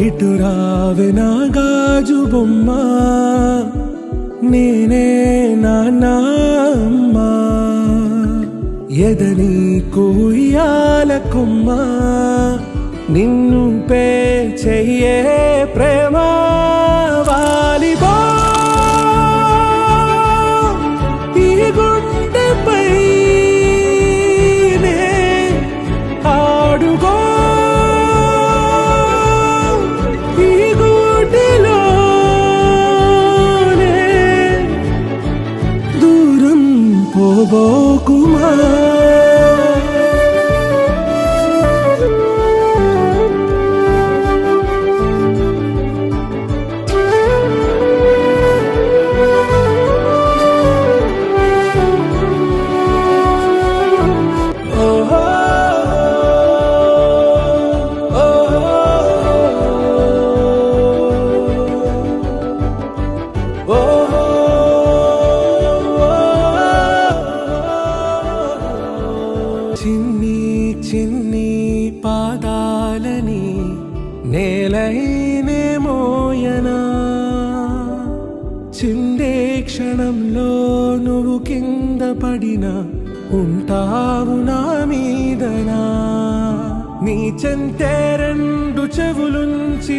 ఇటు రావే నా గాజు బొమ్మ, నేనే నాన్నమ్మ. ఎదని కూయాల కొమ్మ, నిన్ను పే చెయ్యే ప్రేమ. వాలిబో ఈ గుండెపై నే ఆడుగో, ఈ గూటిలోనే దూరం పోబోకుమా. చిన్ని చిన్ని పాదాలని నేలైనే మోయనా, చిందే క్షణంలో నువ్వు కింద పడినా ఉంటావు నా మీదనా. నీ చెంతే రెండు చెవులుంచి